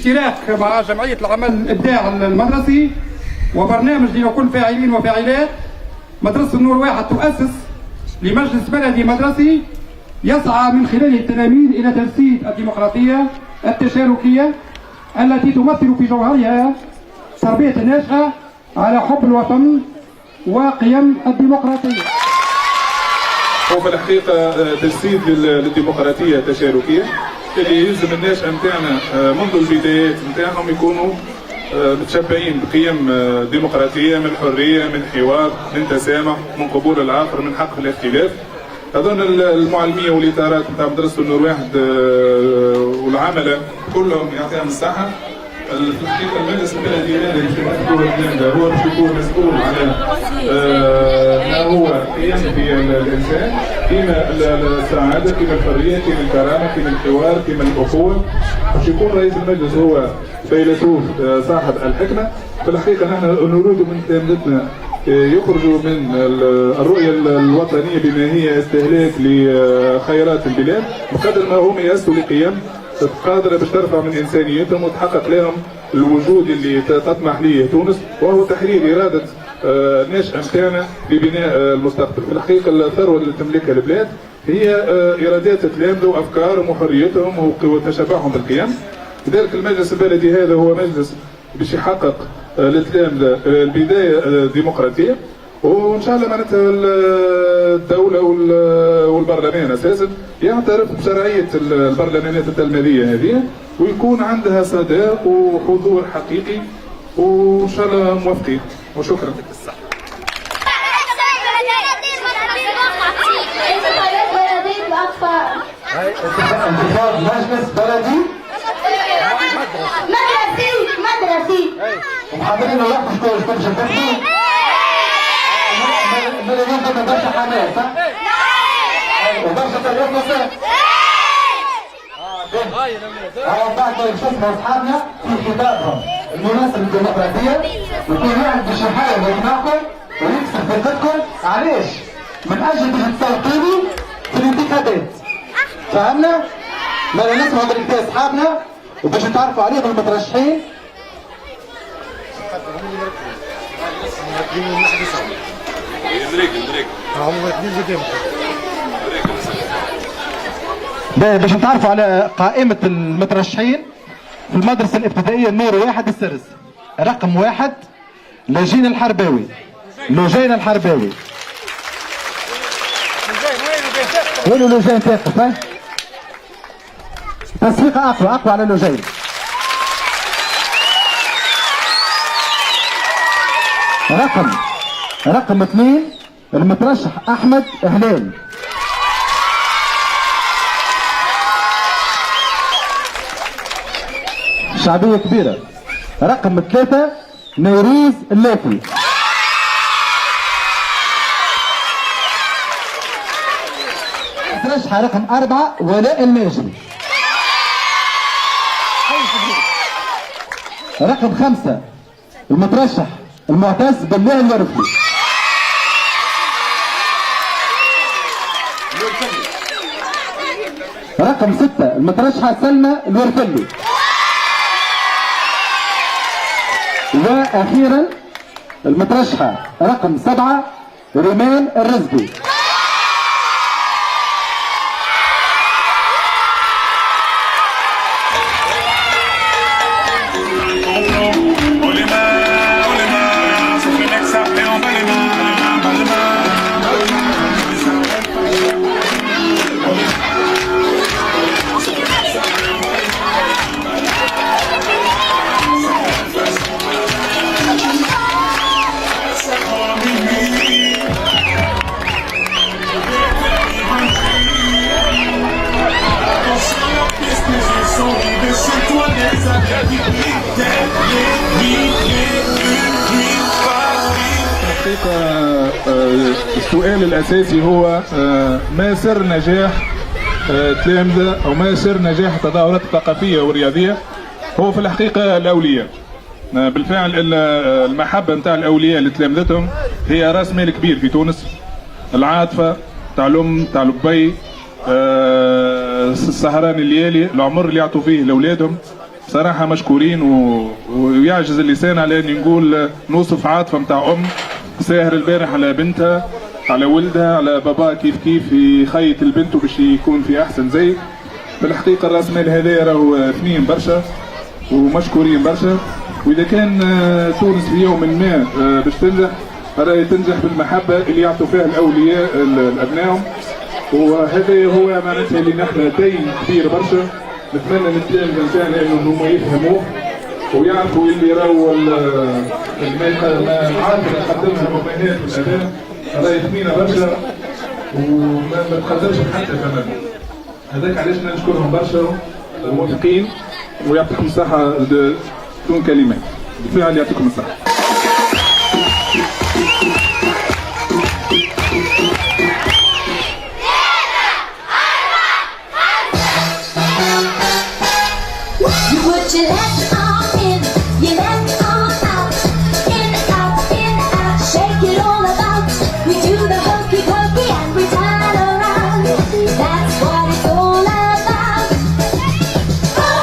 بالاشتراك مع جمعية العمل الإبداع المدرسي وبرنامج لكل فاعلين وفاعلات. مدرسة النور واحد تؤسس لمجلس بلدي مدرسي يسعى من خلاله التلاميذ إلى تجسيد الديمقراطية التشاركية التي تمثل في جوهرها تربية الناشئة على حب الوطن وقيم الديمقراطية. هو في الحقيقة تجسيد للديمقراطية التشاركية اللي يلزم الناشئة نتاعنا منذ البدايات نتاعهم يكونوا متشبعين بقيم ديمقراطية من حرية، من حوار، من تسامح، من قبول الآخر، من حق الاختلاف. أظن المعلمية والإطارات نتاع مدرسة النور واحد والعملة كلهم يعطيهم الصحة. في الحقيقة المجلس البلدي هذا هو باش يكون مسؤول على ما هو قيم في الإنسان، كيما السعادة، كيما الحرية، كيما الكرامة، كيما الحوار، كيما الأخوة. باش يكون رئيس المجلس هو فيلسوف صاحب الحكمة. في الحقيقة نحن نريد من تلامذتنا يخرجوا من الرؤية الوطنية بما هي استهلاك لخيرات البلاد بقدر ما هم يأسوا لقيم قادرة باش ترفع من إنسانيتهم وتحقق لهم الوجود اللي تطمح ليه تونس، وهو تحرير إرادة الناشئة نتاعنا لبناء المستقبل. في الحقيقة الثروة اللي تملكها البلاد هي إرادات التلامذة وأفكارهم وحريتهم وتشبعهم بالقيم. لذلك المجلس البلدي هذا هو مجلس باش يحقق للتلامذة البداية ديمقراطية، وان شاء الله معناتها الدولة والبرلمان اساسا يعترف بشرعية البرلمانات التلميذية هذه ويكون عندها صداق وحضور حقيقي، وان شاء الله موافقين وشكرا. انتخاب مجلس بلدي مدرسي ومحضرين الوقت شكون شفتوا؟ بلدي كنا برشا حماس صح؟ وبرشا طريقة صح؟ بعد ما يشوفنا اصحابنا في خطابهم المناسب للديمقراطية وكل واحد باش يحاول يقنعكم ويكسب ثقتكم. علاش؟ من اجل باش تصوتوني في الانتخابات. فهمنا؟ ما نسمعوا بركة اصحابنا وباش نتعرفوا عليهم المترشحين. باش نتعرفوا على قائمة المترشحين في المدرسة الابتدائية النور واحد السرس. رقم واحد لجين الحرباوي. لجين الحرباوي. وين لجين تاقف ها؟ تصفيقة أقوى على لجين. رقم 2 المترشح أحمد هلال. شعبية كبيرة. رقم 3 نيروز اللافي. المترشحة رقم 4 ولاء الماجري. رقم 5 المترشح المعتز بالله الورفي. رقم 6 المترشحة سلمى الورفلي. واخيرا المترشحة رقم 7 ريمان الرزقي. السؤال الأساسي هو ما سر نجاح تلامذة أو ما سر نجاح التظاهرات الثقافية والرياضية؟ هو في الحقيقة الأولياء. بالفعل المحبة نتاع الأولياء لتلامذتهم هي رأس مال كبير في تونس. العاطفة تاع الأم تاع الأبي، السهران الليالي، العمر اللي يعطوا فيه لأولادهم، صراحة مشكورين ويعجز اللسان على اني نقول نوصف عاطفة متاع ام ساهر البارح على بنتها على ولدها على بابا كيف يخيط البنت باش يكون في احسن زي. بالحقيقة الراس مال هذا راهو ثمين برشا ومشكورين برشا، واذا كان تونس في يوم ما باش تنجح راهي تنجح بالمحبة اللي يعطوا فيها الاولياء لابنائهم، وهذا هو معناتها اللي نحن دين كبير برشا. نتمنى من التلامذة نتاعنا انه هما يفهموه ويعرفوا اللي راهو المعارف اللي قدمها الامهات والاباء راهي ثمينة برشا وما تقدرش حتى ثمن. هذاك علاش نشكرهم برشا وموافقين ويعطيكم الصحة بدون كلمات. بالفعل يعطيكم الصحة. Put your left arm in, your left arm out, in, out, shake it all about. We do the hokey pokey and we turn around. That's what it's all about. Oh,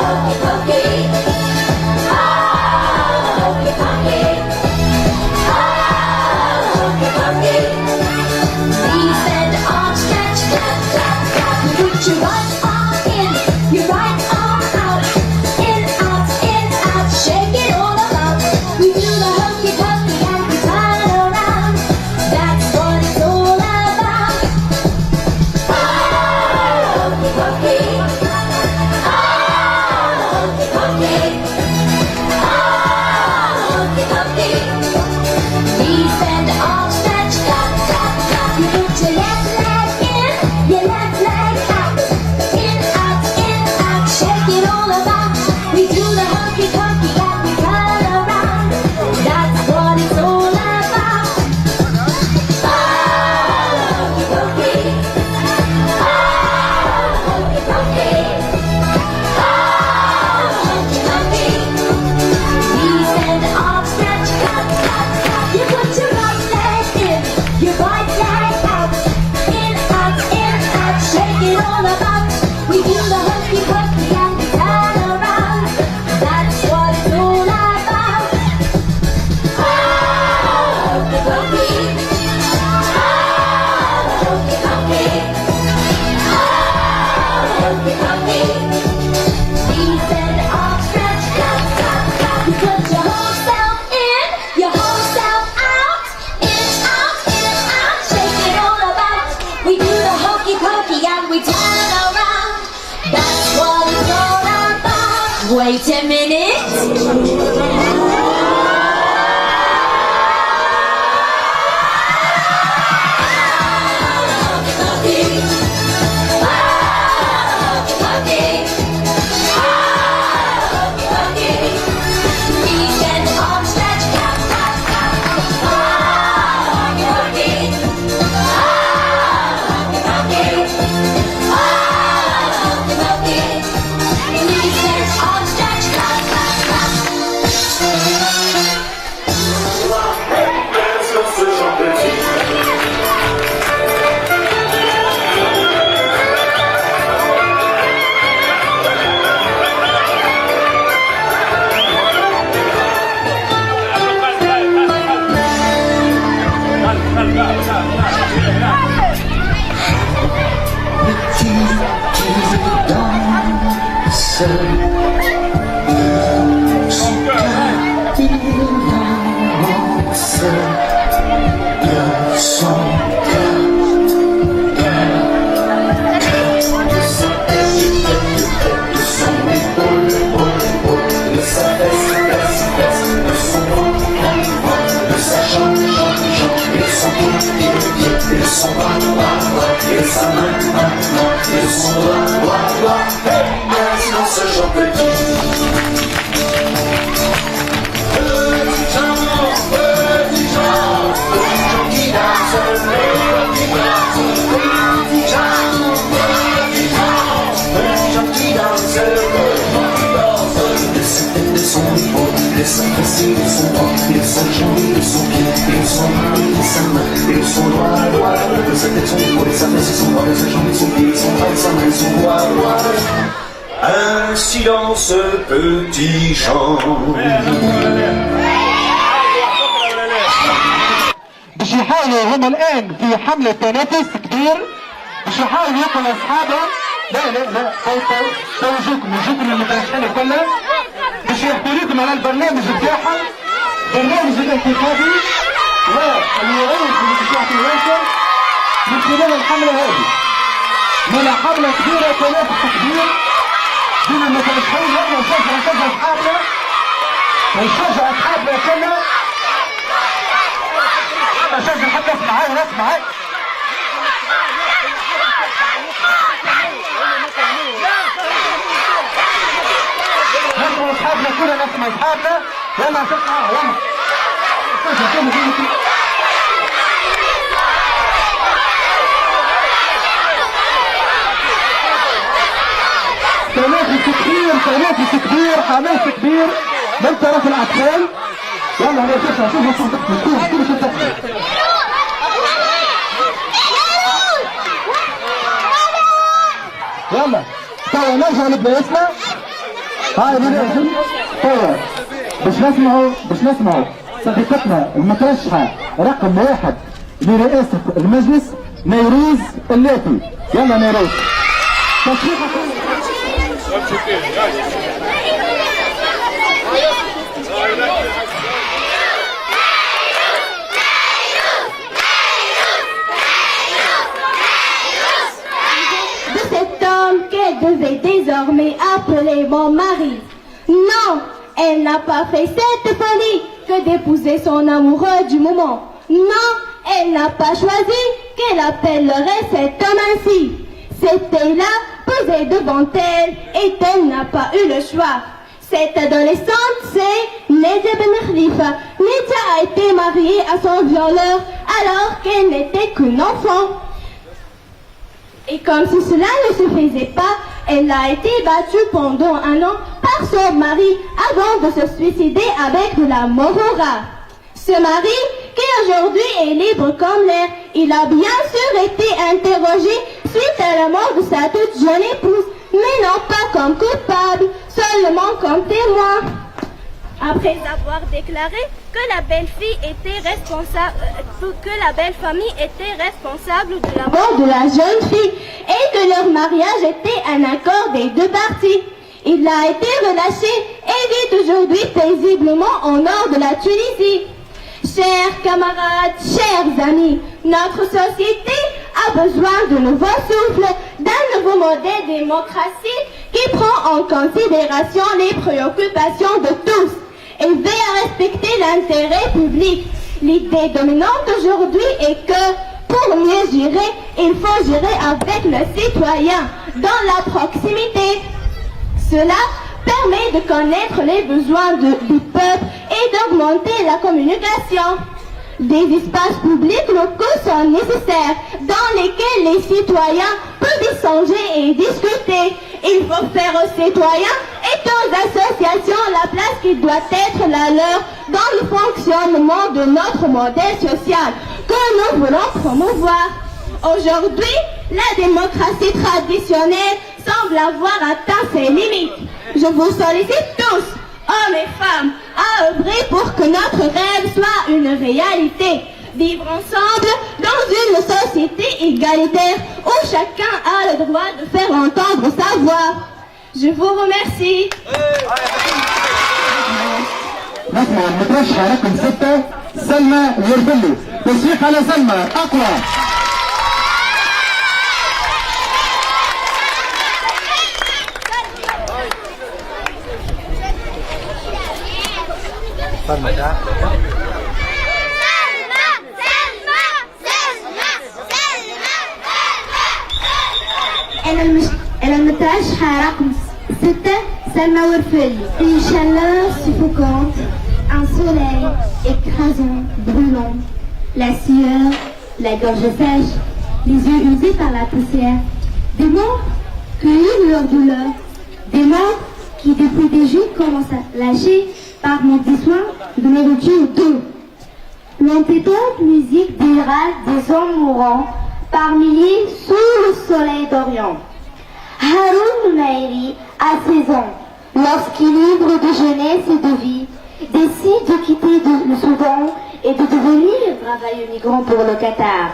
hokey pokey, oh, hokey pokey, oh, hokey pokey. Knees bend, arms stretch, clap, clap, clap. You put your right arm in, your right arm. Shake it all about. We do the hokey pokey and we turn around. That's what it's all about. Oh, hokey pokey. Oh, hokey pokey. Oh, hokey pokey. Knees bend, arms stretch, clap, clap, clap. You put your left leg in, your left leg out. In, out, shake it all about. We do the hokey pokey. Wait a minute. silence petit Jean. باش يحاولوا هم الان في حملة تنافس كبير، باش يحاولوا يقولوا لاصحابهم لا يجوكم المترشحين كلها باش يحكوا لكم على البرنامج بتاعهم، برنامج الانتخابي واللي يعود بمشروع الوطن من خلال الحملة هذه. من حملة كبيرة تنافس كبير بين المترشحين، احنا نشجع اصحابنا ونشجع اصحابنا كلها. انا شجع حتى اسمعي نسمع اصحابنا كلنا، نسمع اصحابنا. يلا نسمع يلا تنافس كبير حماس كبير من طرف الاطفال. يلا انا شوف يلا توا نرجع لبلايصنا. هاي بنرجع توا باش نسمعوا صديقتنا المترشحة رقم 1 لرئاسة المجلس نيروز اللاتي. يلا نيروز de cet homme qu'elle devait désormais appeler mon mari. Non, elle n'a pas fait cette folie que d'épouser son amoureux du moment. Non, elle n'a pas choisi qu'elle appellerait cet homme ainsi. C'était là, posé devant elle, et elle n'a pas eu le choix. Cette adolescente, c'est Nedia Ben Khalifa. Nedia a été mariée à son violeur alors qu'elle n'était qu'une enfant. Et comme si cela ne suffisait pas, elle a été battue pendant 1 an par son mari avant de se suicider avec de la morora. Ce mari, qui aujourd'hui est libre comme l'air, il a bien sûr été interrogé suite à la mort de sa toute jeune épouse, mais non pas comme coupable, seulement comme témoin. Après avoir déclaré que la belle-fille était responsable, que la belle-famille était responsable de la mort de la jeune fille et que leur mariage était un accord des 2 parties. Il a été relâché et vit aujourd'hui paisiblement au nord de la Tunisie. Chers camarades, chers amis, notre société a besoin de nouveaux souffles, d'un nouveau modèle de démocratie qui prend en considération les préoccupations de tous et veille à respecter l'intérêt public. L'idée dominante aujourd'hui est que pour mieux gérer, il faut gérer avec le citoyen, dans la proximité. Cela permet de connaître les besoins du peuple et d'augmenter la communication. Des espaces publics locaux sont nécessaires dans lesquels les citoyens peuvent échanger et discuter. Il faut faire aux citoyens et aux associations la place qui doit être la leur dans le fonctionnement de notre modèle social que nous voulons promouvoir. Aujourd'hui, la démocratie traditionnelle semble avoir atteint ses limites. Je vous sollicite tous, hommes et femmes, à œuvrer pour que notre rêve soit une réalité. Vivre ensemble dans une société égalitaire où chacun a le droit de faire entendre sa voix. Je vous remercie. نسمع المترشحة رقم 6 سلمى الورفلي. تصفيق على سلمى أقوى. أنا المترشحة رقم 6 سلمى ورفلي. Une chaleur suffocante, un soleil écrasant, brûlant, la sueur, la gorge sèche, les yeux usés par la poussière, des morts qui hurlent leur douleur, des morts qui depuis des jours commencent à lâcher par manque de soins, de nourriture, d'eau. L'entêtante musique dérale des hommes mourants par milliers sous le soleil d'Orient. Haroun Nairi à 16 ans, lorsqu'il, libre de jeunesse et de vie, décide de quitter le Soudan et de devenir travailleur migrant pour le Qatar.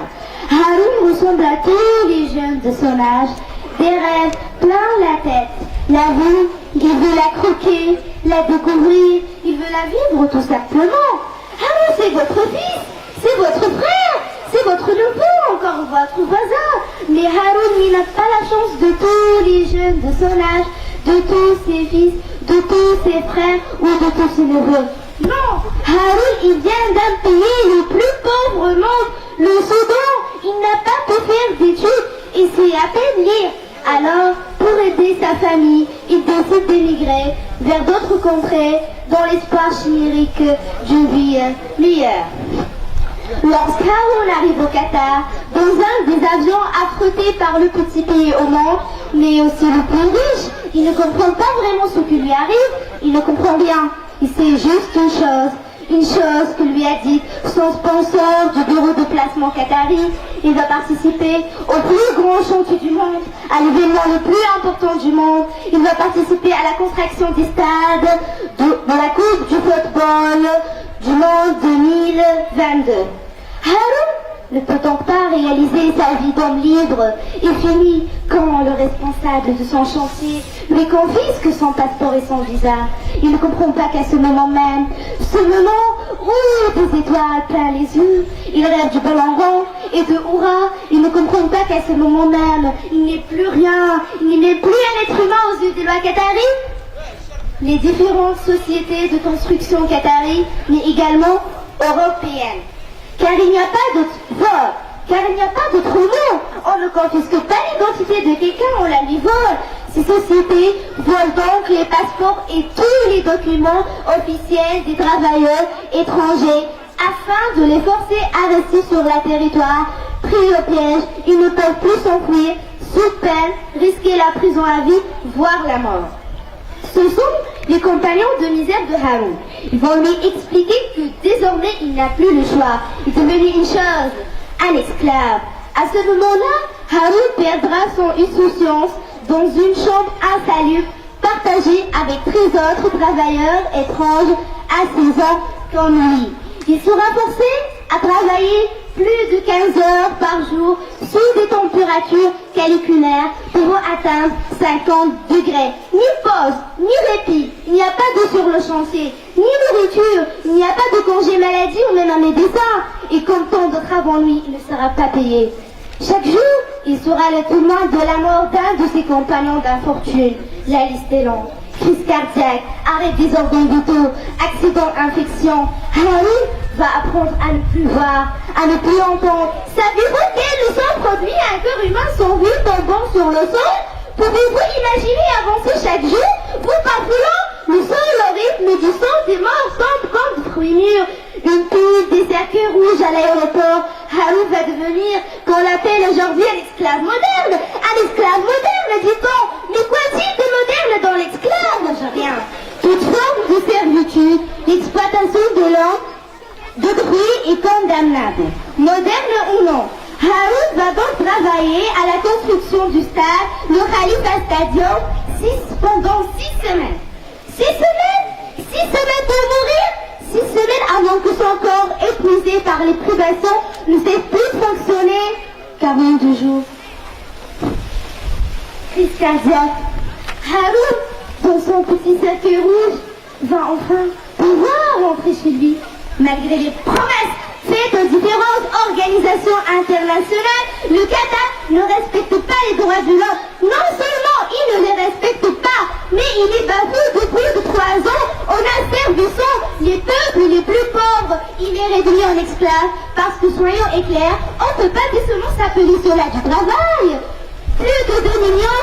Haroun ressemble à tous les jeunes de son âge, des rêves plein la tête. La vie, il veut la croquer, la découvrir, il veut la vivre tout simplement. Haroun, c'est votre fils, c'est votre frère, c'est votre neveu, encore votre voisin. Mais Haroun, il n'a pas la chance de tous les jeunes de son âge, de tous ses fils, de tous ses frères ou de tous ses neveux. Non, Haroun, il vient d'un pays le plus pauvre au monde, le Soudan. Il n'a pas pu faire d'études et sait à peine lire. Alors, pour aider sa famille, il décide d'émigrer vers d'autres contrées dans l'espoir chimérique d'une vie meilleure. Lorsqu'Haroun arrive au Qatar, dans un des avions affrétés par le petit pays au monde, mais aussi le plus riche, il ne comprend pas vraiment ce qui lui arrive, il ne comprend rien. Il sait juste une chose que lui a dit son sponsor du bureau de placement qatari. Il va participer au plus grand chantier du monde, à l'événement le plus important du monde. Il va participer à la construction des stades, de la Coupe du football du monde 2022. Haroun ne peut donc pas réaliser sa vie d'homme libre. Il finit quand le responsable de son chantier lui confisque son passeport et son visa. Il ne comprend pas qu'à ce moment même, ce moment où des étoiles plein les yeux, il rêve du ballon rond et de hurrah. Il ne comprend pas qu'à ce moment même, il n'est plus rien, il n'est plus un être humain aux yeux des lois qatari. Les différentes sociétés de construction qatari, mais également européennes. Car il n'y a pas de vol, car il n'y a pas d'autre mot. On ne confisque pas l'identité de quelqu'un, on la lui vole. Ces sociétés volent donc les passeports et tous les documents officiels des travailleurs étrangers afin de les forcer à rester sur le territoire. Pris au piège, ils ne peuvent plus s'enfuir, sous peine, risquer la prison à vie, voire la mort. Ce sont les compagnons de misère de Haroun. Ils vont lui expliquer que désormais il n'a plus le choix. Il est devenu une chose, un esclave. À ce moment-là, Haroun perdra son insouciance dans une chambre insalubre partagée avec 13 autres travailleurs étranges à 16 ans comme lui. Il sera forcé à travailler plus de 15 heures par jour sous des températures caniculaires pouvant atteindre 50 degrés. Ni pause, ni répit, il n'y a pas d'eau sur le chantier, ni nourriture, il n'y a pas de congé maladie ou même un médecin. Et comme tant d'autres avant lui, il ne sera pas payé. Chaque jour, il sera le témoin de la mort d'un de ses compagnons d'infortune. La liste est longue. Crise cardiaque, arrêt des organes vitaux, accident, infection. Haroun va apprendre à ne plus voir, à ne plus entendre. Savez-vous quel sang produit un cœur humain sans vie tombant sur le sol? Pouvez-vous imaginer avancer chaque jour, vous parfoulant le sol, le rythme du sang des morts tombe comme des fruits mûrs. Une pile, des cercueils rouges à l'aéroport. Haroun va devenir, qu'on l'appelle aujourd'hui, un esclave moderne. Un esclave moderne, dit-on. Mais qu'y-a-t-il de moderne dans l'esclave? Rien. Toute forme de servitude, l'exploitation de l'homme, d'autrui est condamnable. Moderne ou non. Haroun va donc travailler à la construction du stade, le Khalifa Stadium, pendant 6 semaines. 6 semaines? 6 semaines pour mourir? 6 semaines avant que son corps, épuisé par les privations, ne sait plus fonctionner. 42 jours. Crise cardiaque. Haroun, dans son petit cercueil rouge, va enfin pouvoir rentrer chez lui, malgré les promesses faites aux différentes organisations internationales. Le Qatar ne respecte pas les droits de l'homme. Non seulement il ne les respecte pas, mais il est bafoué depuis plus de 3 ans. On a servissant les peuples les plus pauvres. Il est réduit en esclave parce que, soyons éclairs, on ne peut pas décemment s'appeler cela du travail. Plus de 2,5 millions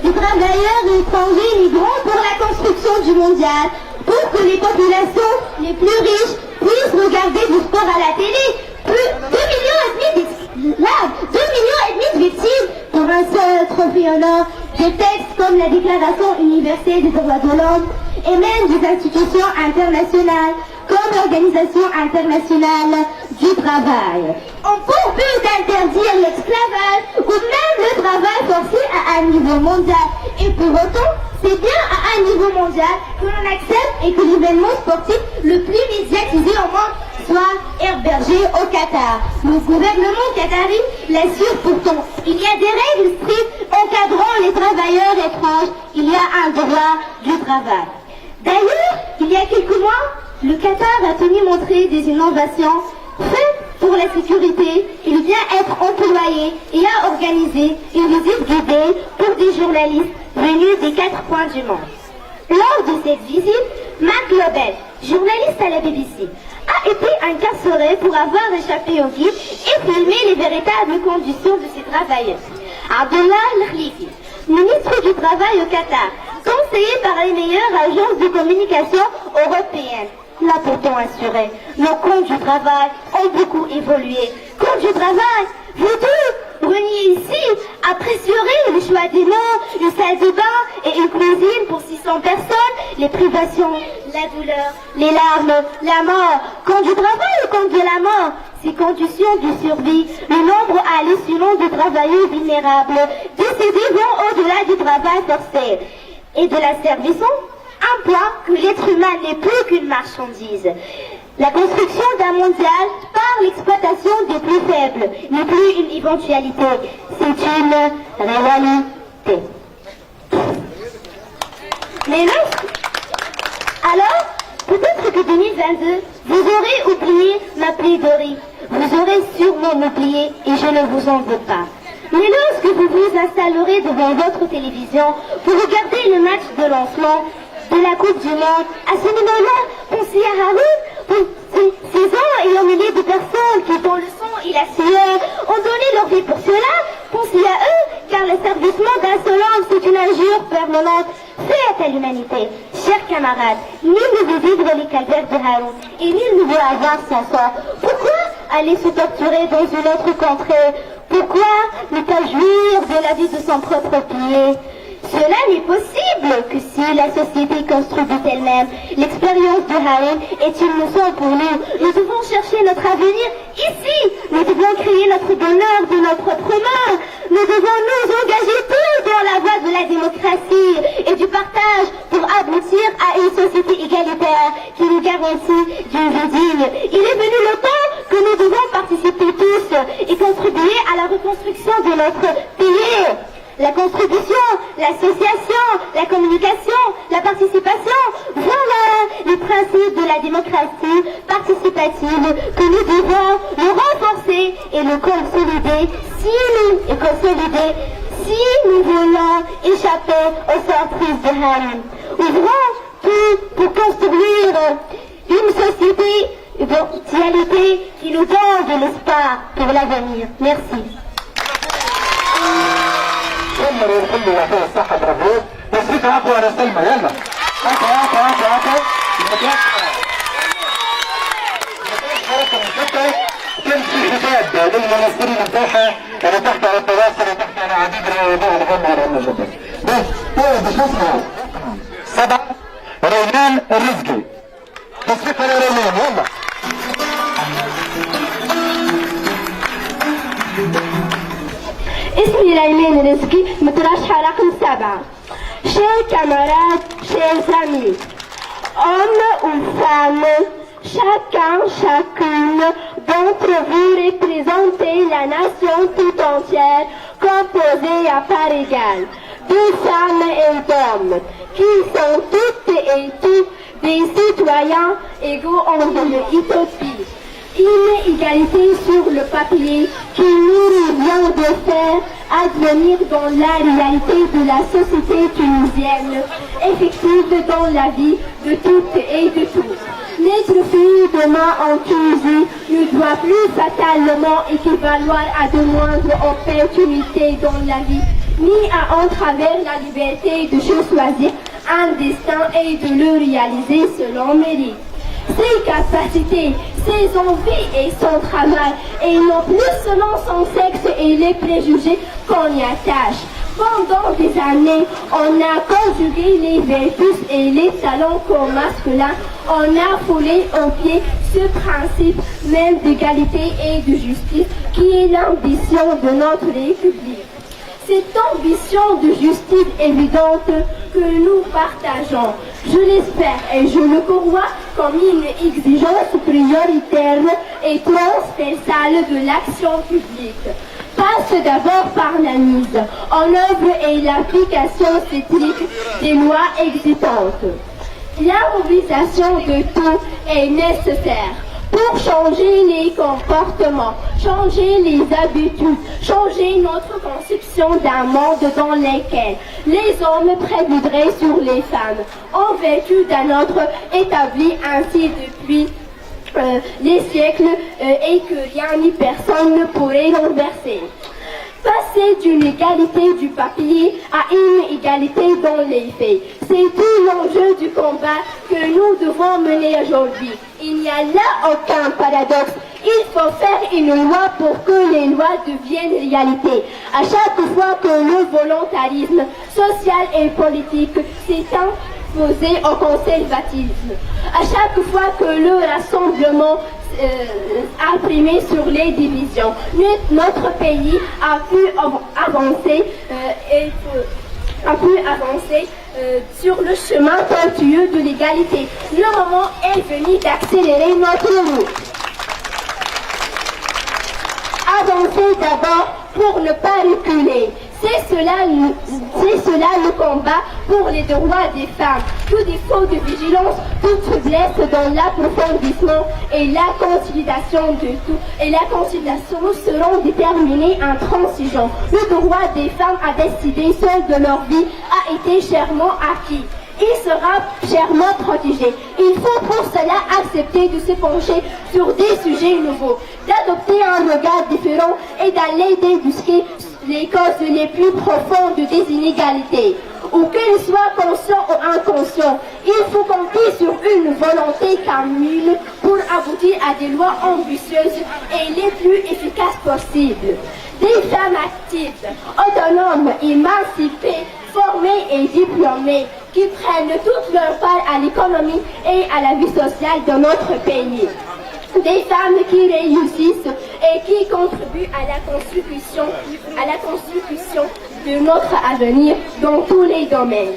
de travailleurs étrangers migrants pour la construction du mondial, pour que les populations les plus riches puissent regarder du sport à la télé. Plus 2,5 millions d'esclaves, 2,5 millions de victimes pour un seul trophée en or. Des textes comme la Déclaration universelle des droits de l'homme et même des institutions internationales comme l'Organisation internationale du travail ont pour but d'interdire l'esclavage ou même le travail forcé à un niveau mondial. Et pour autant, c'est bien à un niveau mondial que l'on accepte et que l'événement sportif le plus médiatisé au monde soit hébergé au Qatar. Le gouvernement qatari l'assure pourtant. Il y a des règles strictes encadrant les travailleurs étrangers. Il y a un droit du travail. D'ailleurs, il y a quelques mois, le Qatar a tenu montrer des innovations faites pour la sécurité. Il vient être employé et a organisé une visite guidée pour des journalistes venus des 4 coins du monde. Lors de cette visite, Mark Lobel, journaliste à la BBC, a été incarcéré pour avoir échappé au guide et filmé les véritables conditions de ses travailleurs. Abdullah Al-Khlifi, ministre du Travail au Qatar, conseillé par les meilleures agences de communication européennes, l'a pourtant assuré. Nos comptes du travail ont beaucoup évolué. Comptes du travail, vous deux, réunis ici, apprécierez le choix des noms, une salle de bain et une cuisine pour 600 personnes, les privations, la douleur, les larmes, la mort. Compte du travail ou compte de la mort? Ces conditions de survie, le nombre hallucinant de travailleurs vulnérables, décédés vont au-delà du travail forcé et de l'asservissement. Un point que l'être humain n'est plus qu'une marchandise. La construction d'un mondial par l'exploitation des plus faibles n'est plus une éventualité, c'est une réalité. Mais non. Alors, peut-être que 2022, vous aurez oublié ma plaidoirie. Vous aurez sûrement oublié et je ne vous en veux pas. Mais lorsque vous vous installerez devant votre télévision pour regarder le match de lancement de la Coupe du Monde, à ce moment-là, pensez à Haroun, pour ces ans et aux milliers de personnes qui, dans le sang et la sueur, ont donné leur vie pour cela. Pensez à eux, car l'asservissement d'un seul homme, c'est une injure permanente faite à l'humanité. Chers camarades, nul ne veut vivre les calvaires de Haroun, et nul ne veut avoir son sang. Pourquoi aller se torturer dans une autre contrée? Pourquoi ne pas jouir de la vie de son propre pied? Cela n'est possible que si la société construit elle-même. L'expérience de Haroun est une leçon pour nous. Nous devons chercher notre avenir ici. Nous devons créer notre bonheur de nos propres mains. Nous devons nous engager tous dans la voie de la démocratie et du partage pour aboutir à une société égalitaire qui nous garantit d'une vie digne. Il est venu le temps que nous devons participer tous et contribuer à la reconstruction de notre pays. La contribution, l'association, la communication, la participation, voilà les principes de la démocratie participative que nous devons le renforcer et le consolider si nous voulons échapper au surprises de Haroun. Ouvrons tout pour construire une société, une potentialité qui nous donne de l'espoir pour l'avenir. Merci. شمر الكل ويعطيه الصحة برافو بس عفوا على سلمى يلا عفوا تمشي حساب للمنصرين بتاعها اللي تحت على التواصل وتحت على عديد المواضيع الغامضة جدا بس اسمعوا 7 ريمان الرزقي تصفيق على ريمان يلا اسمي ريمان رزقي مترشحة رقم 7. Chers camarades, chers amis, hommes ou femmes, chacune d'entre vous représentez la nation tout entière composée à part égale de femmes et d'hommes qui sont toutes et tous des citoyens égaux en une utopie. Une égalité sur le papier qui nous revient de faire advenir dans la réalité de la société tunisienne, effective dans la vie de toutes et de tous. Notre fille demain en Tunisie ne doit plus fatalement équivaloir à de moindres opportunités dans la vie, ni à entraver la liberté de choisir un destin et de le réaliser selon mérite. Ses capacités, ses envies et son travail, et non plus selon son sexe et les préjugés qu'on y attache. Pendant des années, on a conjugué les vertus et les talents comme masculins, on a foulé au pied ce principe même d'égalité et de justice qui est l'ambition de notre République. Cette ambition de justice évidente que nous partageons, je l'espère et je le crois comme une exigence prioritaire et transversale de l'action publique, passe d'abord par la mise en œuvre et l'application stricte des lois existantes. La mobilisation de tout est nécessaire pour changer les comportements, changer les habitudes, changer notre conception d'un monde dans lequel les hommes prévaudrait sur les femmes, en vertu d'un ordre établi ainsi depuis les siècles et que rien ni personne ne pourrait renverser. Passer d'une égalité du papier à une égalité dans les faits, c'est tout l'enjeu du combat que nous devons mener aujourd'hui. Il n'y a là aucun paradoxe. Il faut faire une loi pour que les lois deviennent réalité. À chaque fois que le volontarisme social et politique s'est imposé au conservatisme, à chaque fois que le rassemblement a primé sur les divisions, notre pays a pu avancer sur le chemin tortueux de l'égalité. Le moment est venu d'accélérer notre route. Avancer d'abord pour ne pas reculer. C'est cela le combat pour les droits des femmes. Tout défaut de vigilance, toute faiblesse dans l'approfondissement et la consolidation de tout et la consolidation seront déterminés intransigeants. Le droit des femmes à décider seul de leur vie a été chèrement acquis. Il sera chèrement protégé. Il faut pour cela accepter de se pencher sur des sujets nouveaux, d'adopter un regard différent et d'aller débusquer les causes les plus profondes des inégalités. Ou qu'elles soient conscientes ou inconscientes, il faut compter sur une volonté commune pour aboutir à des lois ambitieuses et les plus efficaces possibles. Des femmes actives, autonomes, émancipées, formées et diplômées, qui prennent toute leur part à l'économie et à la vie sociale de notre pays. Des femmes qui réussissent et qui contribuent à la construction de notre avenir dans tous les domaines.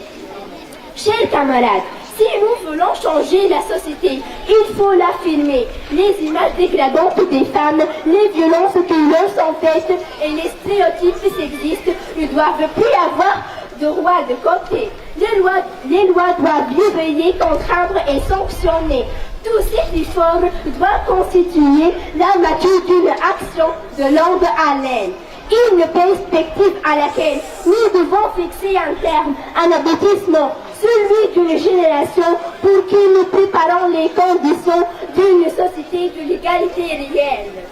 Chers camarades, si nous voulons changer la société, il faut l'affirmer. Les images dégradantes des femmes, les violences qui leur sont faites et les stéréotypes sexistes ne doivent plus avoir de roi de côté. Les lois doivent surveiller, contraindre et sanctionner. Tous ces efforts doivent constituer la matrice d'une action de longue haleine. Une perspective à laquelle nous devons fixer un terme, un aboutissement, celui d'une génération pour qui nous préparons les conditions d'une société de l'égalité réelle.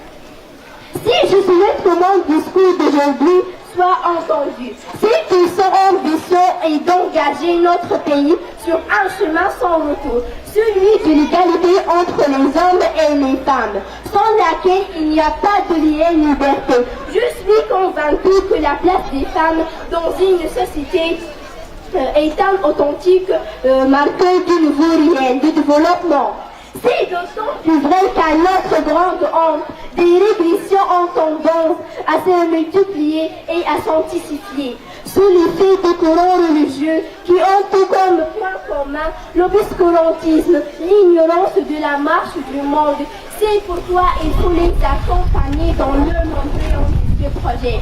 Si je souhaite que mon discours d'aujourd'hui soit entendu, c'est que son ambition est d'engager notre pays sur un chemin sans retour, celui de l'égalité entre les hommes et les femmes, sans laquelle il n'y a pas de réelle liberté. Je suis convaincue que la place des femmes dans une société est un authentique marqueur du nouveau réel, du développement. C'est d'autant plus vrai qu'à notre grande honte, des régressions ont tendance à se multiplier et à s'intensifier sous l'effet des courants religieux qui ont tout comme point commun l'obscurantisme, l'ignorance de la marche du monde. C'est pourquoi il faut les accompagner dans leur nombreux ambitieux projet.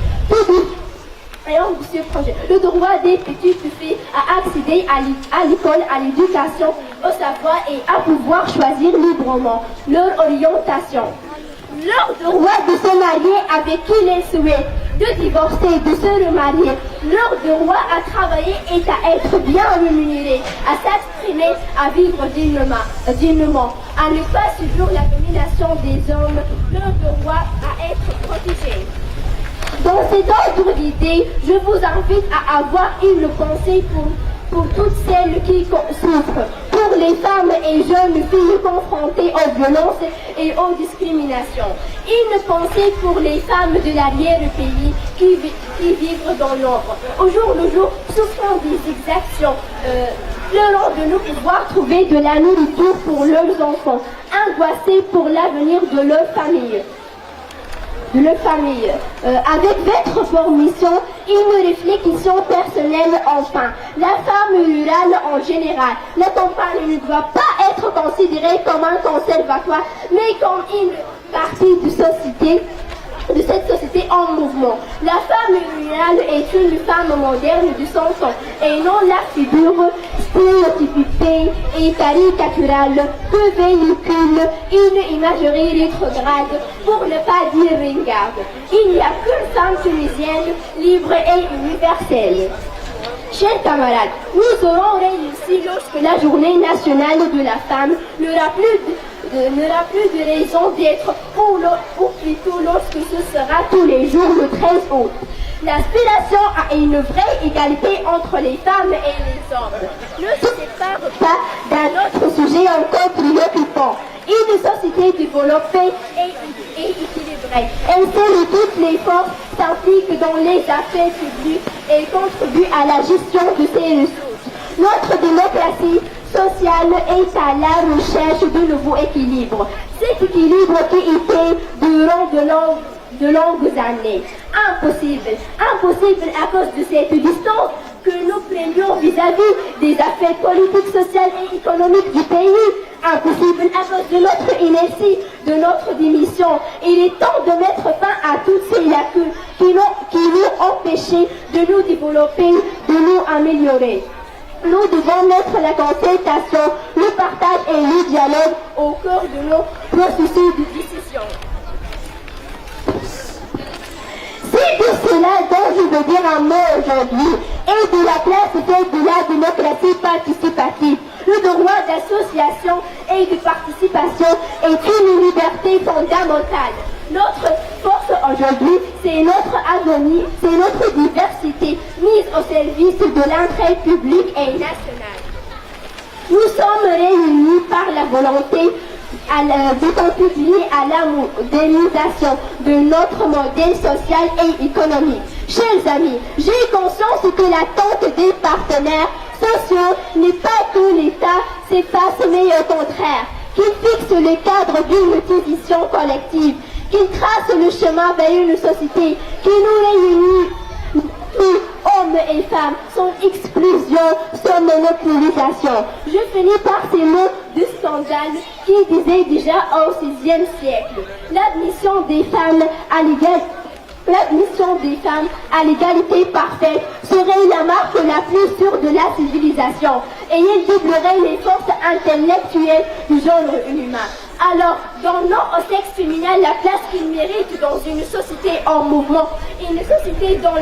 Le droit des petites filles à accéder à l'école, à l'éducation, au savoir et à pouvoir choisir librement leur orientation. Leur droit de se marier avec qui les souhaitent, de divorcer, de se remarier. Leur droit à travailler et à être bien rémunéré, à s'exprimer, à vivre dignement, à ne pas subir la domination des hommes. Leur droit à être protégé. Dans cet ordre d'idées, je vous invite à avoir une pensée pour toutes celles qui souffrent, pour les femmes et jeunes filles confrontées aux violences et aux discriminations. Une pensée pour les femmes de l'arrière-pays qui vivent dans l'ombre, au jour le jour, souffrant des exactions, pleurant de ne pouvoir trouver de la nourriture pour leurs enfants, angoissées pour l'avenir de leur famille. de la famille. Avec votre formation, une réflexion personnelle enfin. La femme rurale en général, la campagne ne doit pas être considérée comme un conservatoire, mais comme une partie de cette société en mouvement. La femme rurale est une femme moderne de son temps et non la figure stéréotypée et caricaturale que véhicule une imagerie rétrograde, pour ne pas dire ringarde. Il n'y a qu'une femme tunisienne libre et universelle. Chers camarades, nous aurons réussi lorsque la journée nationale de la femme n'aura plus de raison d'être, ou plutôt lorsque ce sera tous les jours le 13 août. L'aspiration à une vraie égalité entre les femmes et les hommes ne se sépare pas d'un autre sujet encore préoccupant. Une société développée et équilibrée. Elle sait toutes les forces s'impliquent dans les affaires publiques et contribuent à la gestion de ces ressources. Notre démocratie sociale est à la recherche de nouveaux équilibres. Cet équilibre qui était durant de longues années. Impossible à cause de cette distance que nous prenions vis-à-vis des affaires politiques, sociales et économiques du pays. Impossible à cause de notre inertie, de notre démission. Il est temps de mettre fin à toutes ces lacunes qui nous empêchaient de nous développer, de nous améliorer. Nous devons mettre la concertation, le partage et le dialogue au cœur de nos processus de décision. C'est de cela dont je veux dire un mot aujourd'hui, et de la place faite de la démocratie participative. Le droit d'association et de participation est une liberté fondamentale. Notre force aujourd'hui, c'est notre harmonie, c'est notre diversité mise au service de l'intérêt public et national. Nous sommes réunis par la volonté de contribuer à la modernisation de notre modèle social et économique. Chers amis, j'ai conscience que l'attente des partenaires sociaux n'est pas que l'État s'efface, mais au contraire, qu'il fixe le cadre d'une transition collective, qu'il trace le chemin vers une société qui nous réunit, nous, hommes et femmes, sans exclusion, sans monopolisation. Je finis par ces mots de scandale qui disaient déjà au VIe siècle: l'admission des femmes à l'égalité parfaite serait la marque la plus sûre de la civilisation, et elle doublerait les forces intellectuelles du genre humain. Alors, donnons au sexe féminin la place qu'il mérite dans une société en mouvement, une société dont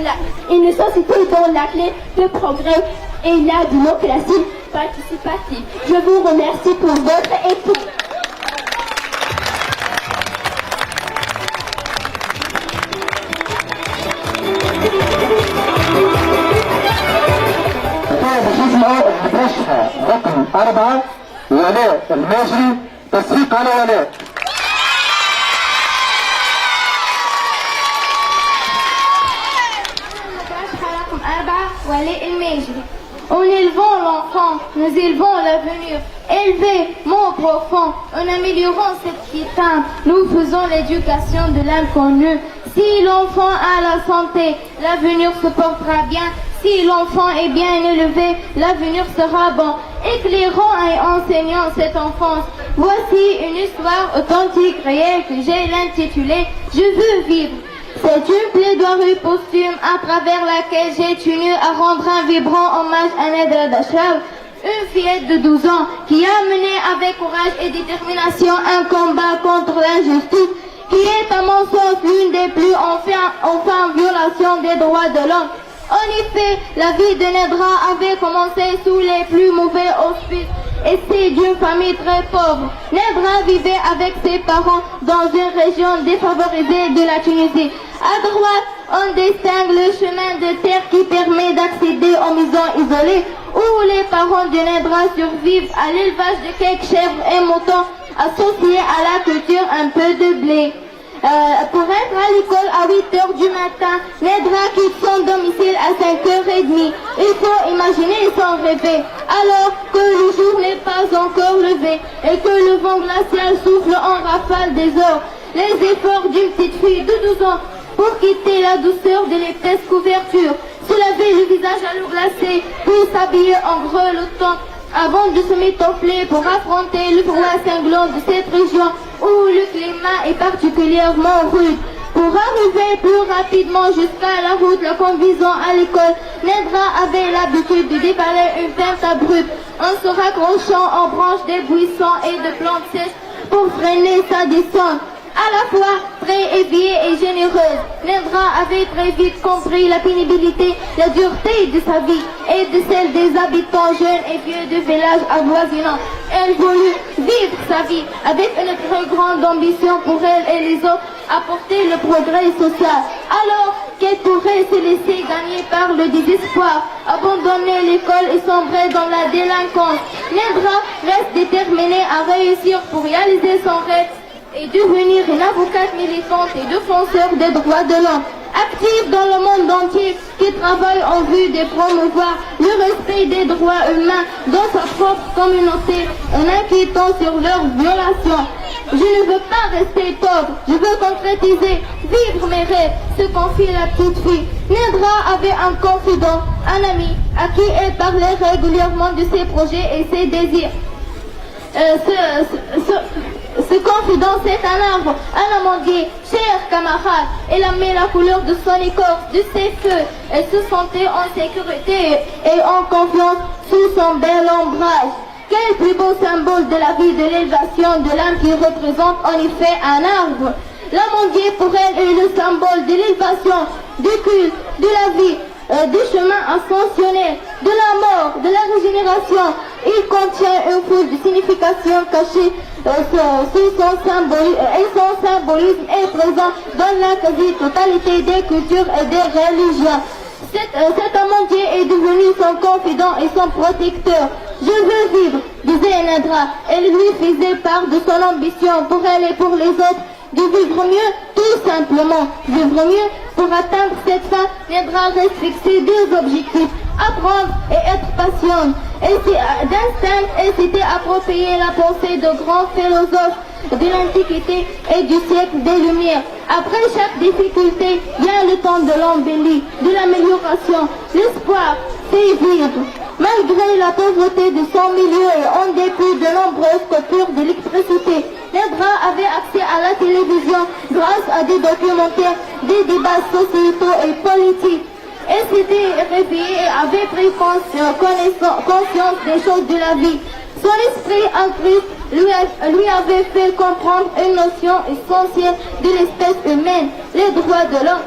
la clé de progrès est la démocratie participative. Je vous remercie pour votre écoute. رقم 4 ولاء الماجري تصفيق على ولاء. En élevant l'enfant, nous élevons l'avenir. Élevez mon profond, en améliorant cette qui teinte, nous faisons l'éducation de l'inconnu. Si l'enfant a la santé, l'avenir se portera bien. Si l'enfant est bien élevé, l'avenir sera bon. Éclairant et enseignant cette enfance, voici une histoire authentique, réelle, que j'ai l'intitulée « Je veux vivre ». C'est une plaidoirie posthume à travers laquelle j'ai tenu à rendre un vibrant hommage à Nedra Dachar, une fillette de 12 ans qui a mené avec courage et détermination un combat contre l'injustice qui est à mon sens l'une des plus enfin violations des droits de l'homme. En effet, la vie de Nedra avait commencé sous les plus mauvais auspices et c'est d'une famille très pauvre. Nedra vivait avec ses parents dans une région défavorisée de la Tunisie. À droite, on distingue le chemin de terre qui permet d'accéder aux maisons isolées où les parents de Nedra survivent à l'élevage de quelques chèvres et moutons associés à la culture un peu de blé. Pour être à l'école à 8h du matin, Nedra quitte son domicile à 5h30. Il faut imaginer sans rêver, alors que le jour n'est pas encore levé et que le vent glacial souffle en rafale des heures. les efforts d'une petite fille de 12 ans pour quitter la douceur de l'épaisse couverture, se laver le visage à l'eau glacée, puis s'habiller en grelottant avant de se m'étoffer pour affronter le froid cinglant de cette région où le climat est particulièrement rude. Pour arriver plus rapidement jusqu'à la route la conduisant à l'école, Nedra avait l'habitude de déballer une pente abrupte en se raccrochant aux branches des buissons et de plantes sèches pour freiner sa descente. À la fois très éveillée et généreuse, Nedra avait très vite compris la pénibilité, la dureté de sa vie et de celle des habitants jeunes et vieux du village avoisinant. Elle voulut vivre sa vie avec une très grande ambition pour elle et les autres, apporter le progrès social. Alors qu'elle pourrait se laisser gagner par le désespoir, abandonner l'école et sombrer dans la délinquance, Nedra reste déterminée à réussir pour réaliser son rêve et devenir une avocate militante et défenseur des droits de l'homme, active dans le monde entier, qui travaille en vue de promouvoir le respect des droits humains dans sa propre communauté en inquiétant sur leurs violations. Je ne veux pas rester pauvre, je veux concrétiser, vivre mes rêves, se confie la petite fille. Nedra avait un confident, un ami, à qui elle parlait régulièrement de ses projets et ses désirs. Ce confident, c'est un arbre, un amandier, cher camarade. Elle aimait la couleur de son écorce, de ses feux. Elle se sentait en sécurité et en confiance sous son bel ombrage. Quel plus beau symbole de la vie, de l'élévation de l'âme qui représente en effet un arbre. L'amandier pour elle est le symbole de l'élévation, du culte, de la vie, du chemin ascensionnel, de la mort, de la régénération. Il contient une foule de significations cachées son symbolisme est présent dans la quasi-totalité des cultures et des religions. Cet amandier est devenu son confident et son protecteur. Je veux vivre, disait Nedra. Elle lui faisait part de son ambition pour elle et pour les autres, de vivre mieux, tout simplement. Vivre mieux, pour atteindre cette fin, Nedra reste fixé deux objectifs: apprendre et être patiente. D'instinct, elle s'était appropriée la pensée de grands philosophes de l'Antiquité et du siècle des Lumières. Après chaque difficulté, vient le temps de l'embellie, de l'amélioration. L'espoir fait vivre. Malgré la pauvreté de son milieu et en dépit de nombreuses coupures d'électricité, Nedra avait accès à la télévision grâce à des documentaires, des débats sociétaux et politiques. Elle s'était réveillée et avait pris conscience des choses de la vie. Son esprit altruiste lui avait fait comprendre une notion essentielle de l'espèce humaine, les droits de l'homme.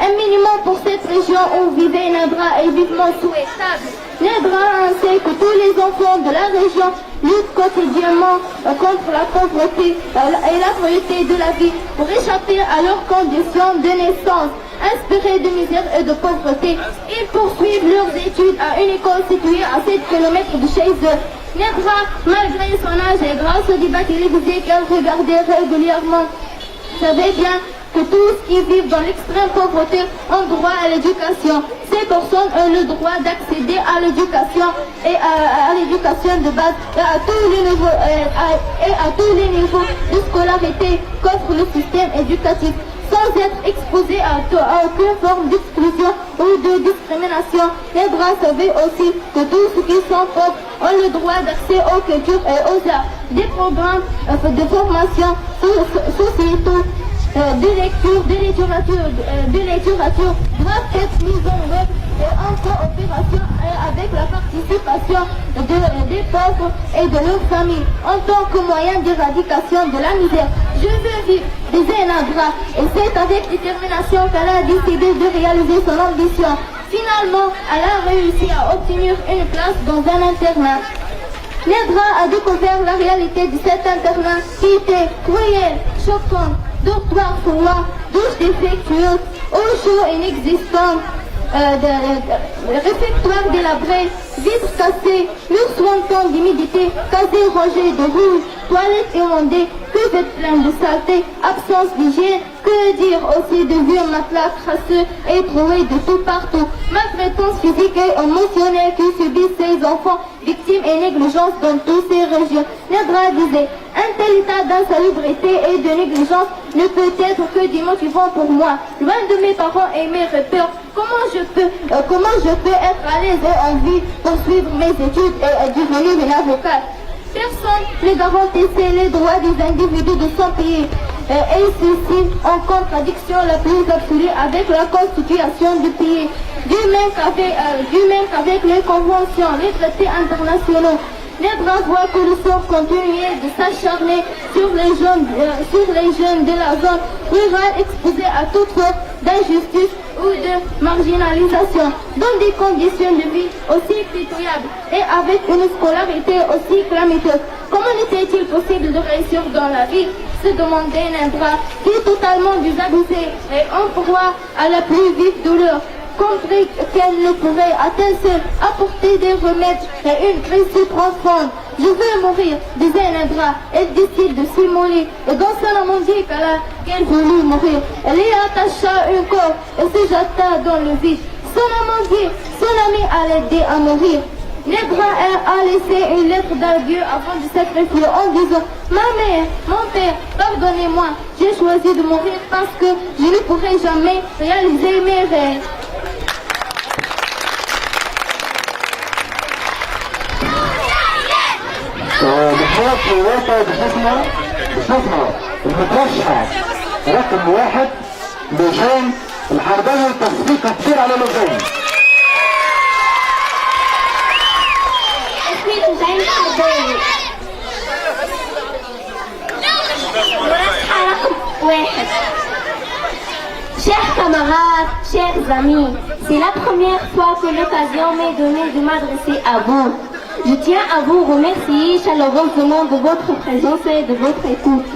Un minimum pour cette région où vivait Nedra est vivement souhaitable. Nedra sait que tous les enfants de la région luttent quotidiennement contre la pauvreté et la cruauté de la vie pour échapper à leurs conditions de naissance. Inspirés de misère et de pauvreté, ils poursuivent leurs études à une école située à 7 km de chez eux. Nedra, malgré son âge et grâce au débat télévisé qu'elle regardait régulièrement, savait bien que tous qui vivent dans l'extrême pauvreté ont droit à l'éducation. Ces personnes ont le droit d'accéder à l'éducation et à l'éducation de base et à tous les niveaux de scolarité qu'offre le système éducatif, sans être exposés à aucune forme d'exclusion ou de discrimination. Nedra savait aussi que tous ceux qui sont pauvres ont le droit d'accès aux cultures et aux arts. Des programmes de formation sociétaux, de lecture, de littérature doivent être mis en œuvre en coopération avec la participation des pauvres et de leurs familles en tant que moyen d'éradication de la misère. Je veux vivre, disait Nedra, et c'est avec détermination qu'elle a décidé de réaliser son ambition. Finalement, elle a réussi à obtenir une place dans un internat. Nedra a découvert la réalité de cet internat qui était cruel, choquant, dortoir froid, douche défectueuse, eau chaude inexistante, réfectoire délabré, vitres cassées, murs sointant d'humidité, casier rangé de rouge, toilettes émondées, que Vous êtes plein de saleté, absence d'hygiène. Que dire aussi de vieux matelas crasseux et troués de tout partout. Maltraitance physique et émotionnelle que subissent ces enfants, victimes et négligence dans toutes ces régions. Nedra disait, un tel état d'insalubrité et de négligence ne peut être que démotivant pour moi. Loin de mes parents et mes repères, comment je peux être à l'aise et en vie pour suivre mes études et devenir une avocate? Personne ne garantissait les droits des individus de son pays. Et ceci en contradiction la plus absolue avec la constitution du pays, du même qu'avec les conventions, les traités internationaux. Les bras voient que le sort continuait de s'acharner sur les jeunes de la zone rurale exposés à toute sorte d'injustice ou de marginalisation, dans des conditions de vie aussi pitoyables et avec une scolarité aussi calamiteuse. Comment était-il possible de réussir dans la vie? Se demandait Nedra, qui est totalement désabusée et en proie à la plus vive douleur. Compris qu'elle ne pourrait à elle seule apporter des remèdes et une crise si profonde. Je veux mourir, disait Nedra. Elle décide de s'immoler et dans son amandier qu'elle voulut mourir. Elle y attacha un corps et se jeta dans le vide. Son amandier, son ami, a l'aidé à mourir. Nedra a laissé une lettre d'adieu avant de sacrifier en disant: ma mère, mon père, pardonnez-moi, j'ai choisi de mourir parce que je ne pourrai jamais réaliser mes rêves. بحيث الوطن بشوفنا المترشح رقم 1 لجان الحربية تصفيق كثير على لجان. Chers camarades, chers amis, c'est la première fois que l'occasion m'est donnée de m'adresser à vous. Je tiens à vous remercier chaleureusement de votre présence et de votre écoute.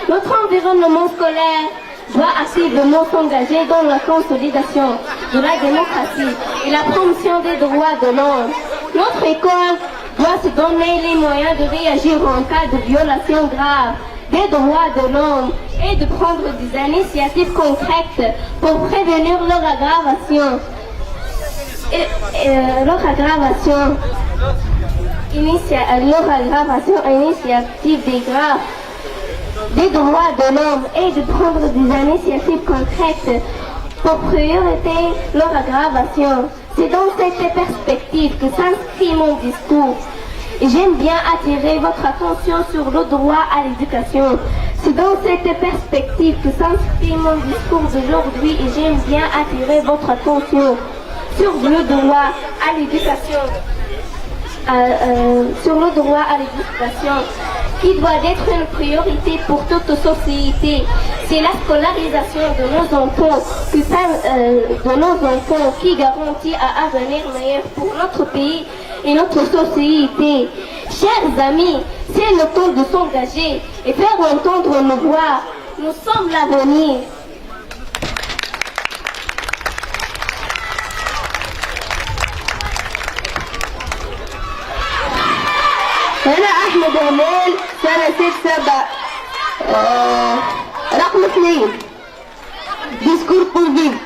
Notre environnement scolaire doit activement s'engager dans la consolidation de la démocratie et la promotion des droits de l'homme. Notre école doit se donner les moyens de réagir en cas de violation grave des droits de l'homme et de prendre des initiatives concrètes pour prévenir leur aggravation. Initiative des droits de l'homme et de prendre des initiatives concrètes pour priorité leur aggravation. C'est dans cette perspective que s'inscrit mon discours. Et j'aime bien attirer votre attention sur le droit à l'éducation. C'est dans cette perspective que s'inscrit mon discours d'aujourd'hui et j'aime bien attirer votre attention sur le droit à l'éducation. Qui doit être une priorité pour toute société. C'est la scolarisation de nos enfants, qui garantit un avenir meilleur pour notre pays et notre société. Chers amis, c'est le temps de s'engager et faire entendre nos voix. Nous sommes l'avenir. أنا أحمد همال سنة 6 رقم 2. Discours pour vivre.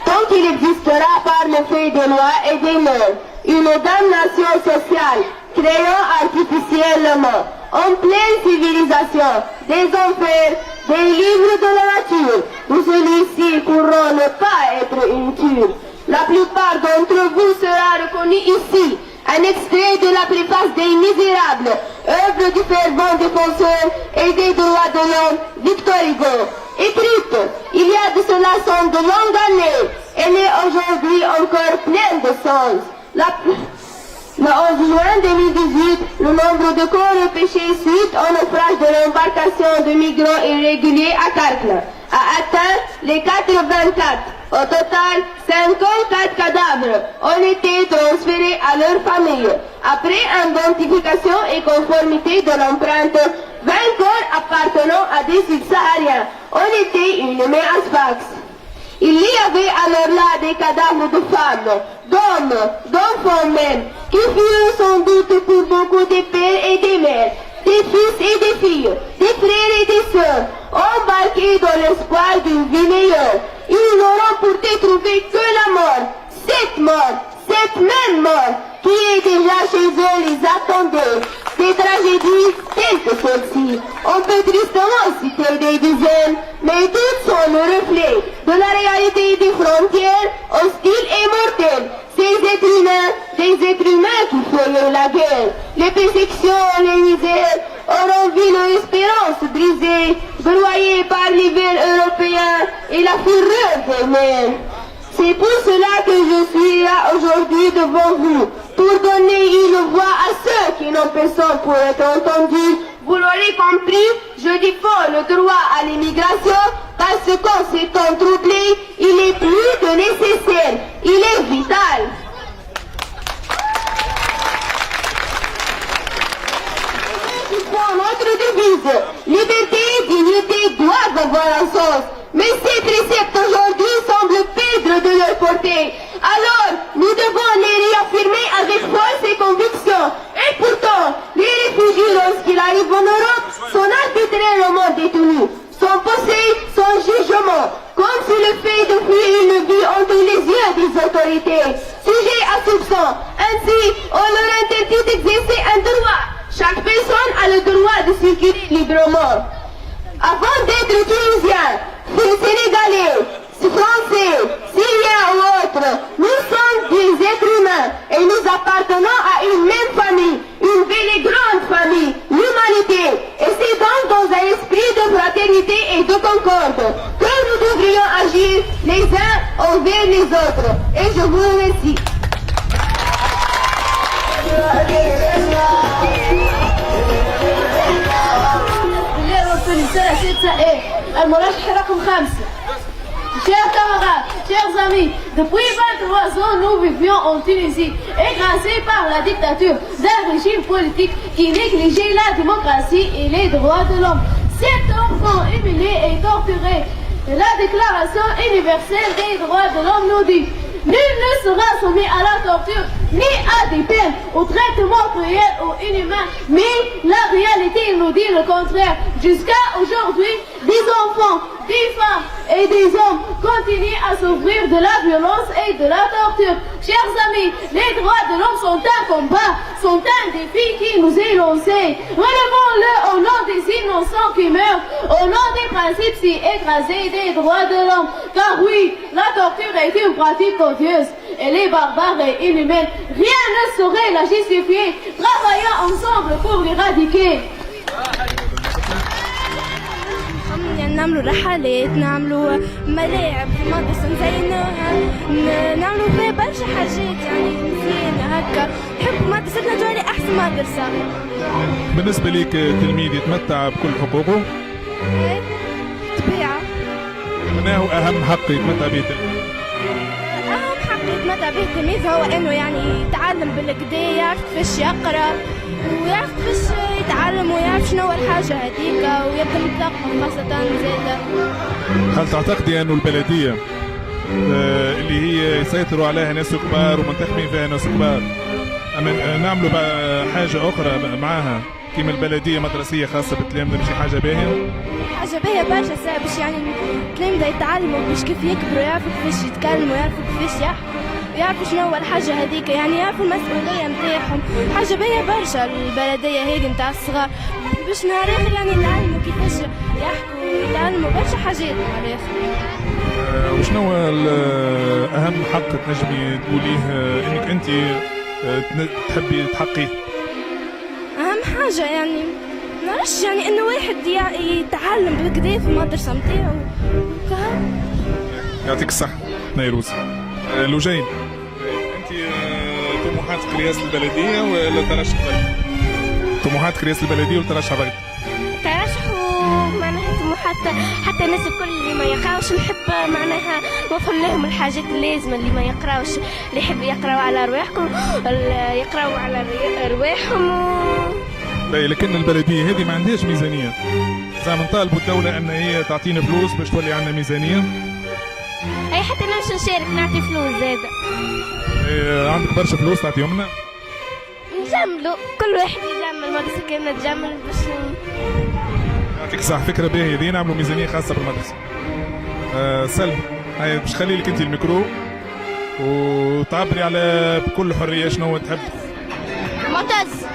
Tant qu'il existera par le fait des lois et des mœurs, une damnation sociale créant artificiellement en pleine civilisation des enfers, des livres de la nature, où celui-ci pourront ne pas être une cure. La plupart d'entre vous sera reconnu ici. Un extrait de la préface des Misérables, œuvre du fervent défenseur et des droits de l'homme, Victor Hugo. Écrite il y a de cela sont de longues années, elle est aujourd'hui encore pleine de sens. Le 11 juin 2018, le nombre de corps repêchés suite au naufrage de l'embarcation de migrants irréguliers à Carcle a atteint les 84. Au total, 54 cadavres ont été transférés à leurs familles. Après identification et conformité de l'empreinte, 20 corps appartenant à des subsahariens ont été inhumés à Sfax. Il y avait alors là des cadavres de femmes, d'hommes, d'enfants même, qui furent sans doute pour beaucoup des pères et des mères, des fils et des filles, des frères et des sœurs, embarqués dans l'espoir d'une vie meilleure. Ils n'auront pourtant trouvé que la mort, cette même mort, qui est déjà chez eux les attendait. Des tragédies telles que celle-ci, on peut tristement citer des dizaines, mais toutes sont le reflet de la réalité des frontières hostiles et mortelles. Ces des êtres humains qui faisaient la guerre, les persécutions, les misères, auront vu nos espérances brisées, broyées par l'hiver européen et la fureur des mers. C'est pour cela que je suis là aujourd'hui devant vous, pour donner une voix à ceux qui n'ont personne pour être entendus. Vous l'aurez compris, je défends le droit à l'immigration parce qu'en ces temps troublés, il est plus que nécessaire, il est vital. Notre devise, liberté et dignité doivent avoir un sens. Mais ces préceptes aujourd'hui semblent perdre de leur portée. Alors, nous devons les réaffirmer avec force et conviction. Et pourtant, les réfugiés, lorsqu'ils arrivent en Europe, sont arbitrairement détenus, sont possédés sans jugement, comme si le fait de fuir une vie entre les yeux des autorités, sujet à soupçon. Ainsi, on leur interdit d'exercer un droit. Chaque personne a le droit de circuler librement. Avant d'être tunisien, sénégalais, français, syriens ou autres, nous sommes des êtres humains et nous appartenons à une même famille, une belle et grande famille, l'humanité. Et c'est donc dans un esprit de fraternité et de concorde que nous devrions agir les uns envers les autres. Et je vous remercie. Chers camarades, chers amis, depuis 23 ans, nous vivions en Tunisie, écrasés par la dictature d'un régime politique qui négligeait la démocratie et les droits de l'homme. 7 enfants humiliés et torturés. La Déclaration universelle des droits de l'homme nous dit: nul ne sera soumis à la torture, ni à des peines, au traitement cruel ou inhumain. Mais la réalité nous dit le contraire. Jusqu'à aujourd'hui, des enfants, des femmes et des hommes continuent à souffrir de la violence et de la torture. Chers amis, les droits de l'homme sont un combat, sont un défi qui nous est lancé. Relevons-le au nom des innocents qui meurent, au nom des principes si écrasés des droits de l'homme. Car oui, la torture est une pratique odieuse. Elle est barbare et inhumaine. Rien ne saurait la justifier. Travaillons ensemble pour l'éradiquer. نعملوا رحلات، نعملوا ملاعب في مدرسة نزينوها، نعملوا فيها برشا حاجات يعني مزيانة هكا. نحب مدرستنا تولي أحسن مدرسة. بالنسبة ليك تلميذ يتمتع بكل حقوقه؟ طبيعة. ما هو أهم حق يتمتع به التلميذ؟ أهم حق يتمتع به التلميذ هو إنه يعني يتعلم بالكدا، يعرف كيفاش يقرأ ويعرف كيفاش يتعلم ويعرف شنو الحاجة هذيك ويبدا مثقف خاصة زادا. هل تعتقدي أن البلدية اللي هي يسيطروا عليها ناس كبار ومنتخبين فيها ناس كبار نعملوا بقى حاجة أخرى معاها كيما البلدية مدرسية خاصة بالتلامذة مش حاجة باهية؟ حاجة باهية برشا باش يعني التلامذة يتعلموا باش كيف يكبروا، يعرفوا كيفاش يتكلموا، يعرفوا كيفاش يحكوا، يعرفوا شنو هو الحاجة هذيك، يعني يعرفوا المسؤولية نتاعهم. حاجة باهية برشا البلدية هذه نتاع الصغار باش نهار آخر يعني يتعلموا كيفاش يحكوا ويتعلموا برشا حاجات نهار آخر. وشنو هو أهم حق تنجمي تقوليه إنك أنت تحبي تحقيه؟ أهم حاجة يعني نعرفش يعني إنه واحد يتعلم بالكدا في المدرسة نتاعو. يعطيك الصحة نيروز. لوجين، أنت طموحاتك رئاسة البلدية ولا ترشح بلد؟ طموحاتك رئاسة البلدية ولا ترشح بلد؟ ترشح معناها طموحات حتى الناس الكل اللي ما يقراوش نحب معناها نوفر لهم الحاجات اللازمة اللي ما يقراوش، اللي يحبوا يقراوا على رواحكم يقراوا على رواحهم لكن البلدية هذه ما عندهاش ميزانية. زعما نطالبوا الدولة أن هي تعطينا فلوس باش تولي عندنا ميزانية. أي حتى نمشي نشارك نعطي فلوس زادة. عندك برشا فلوس تعطيهم لنا؟ إن شاء نتجملوا، كل واحد يجمل مدرسة كاملة تجمل باش يعطيك صح، فكره باهيه دي، نعملوا ميزانيه خاصه بالمدرسه. سلمى هاي باش خلي لك انت الميكرو وتعبري على بكل حريه شنو تحب. معتز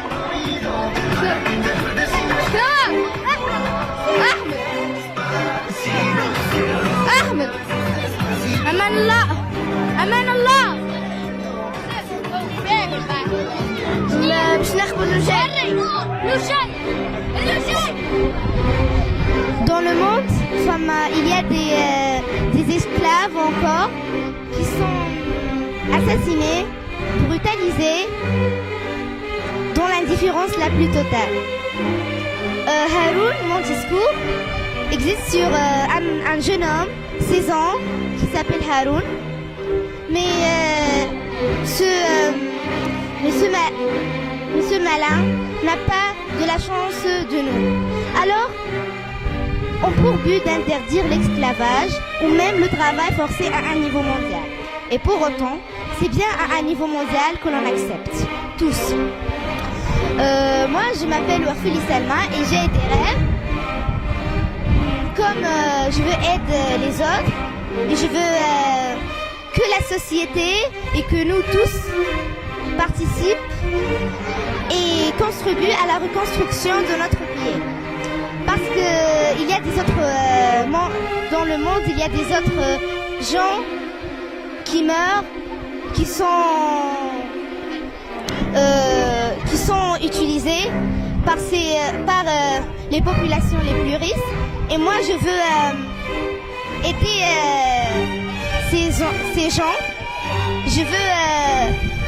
أحمد أمان الله أمان الله. لا باش ناخذ الرجال. Dans le monde, il y a des esclaves encore qui sont assassinés, brutalisés, dans l'indifférence la plus totale. Haroun, mon discours, existe sur un jeune homme, 16 ans, qui s'appelle Haroun. Mais ce malin n'a pas de la chance de nous. Alors, ont pour but d'interdire l'esclavage ou même le travail forcé à un niveau mondial. Et pour autant, c'est bien à un niveau mondial que l'on accepte. Tous. Moi, je m'appelle Warfili Salma et j'ai des rêves. Comme je veux aider les autres, et je veux que la société et que nous tous participent et contribuent à la reconstruction de notre pays. Parce que il y a des autres dans le monde, il y a des autres gens qui meurent, qui sont utilisés par les populations les plus riches. Et moi, je veux aider ces gens. Je veux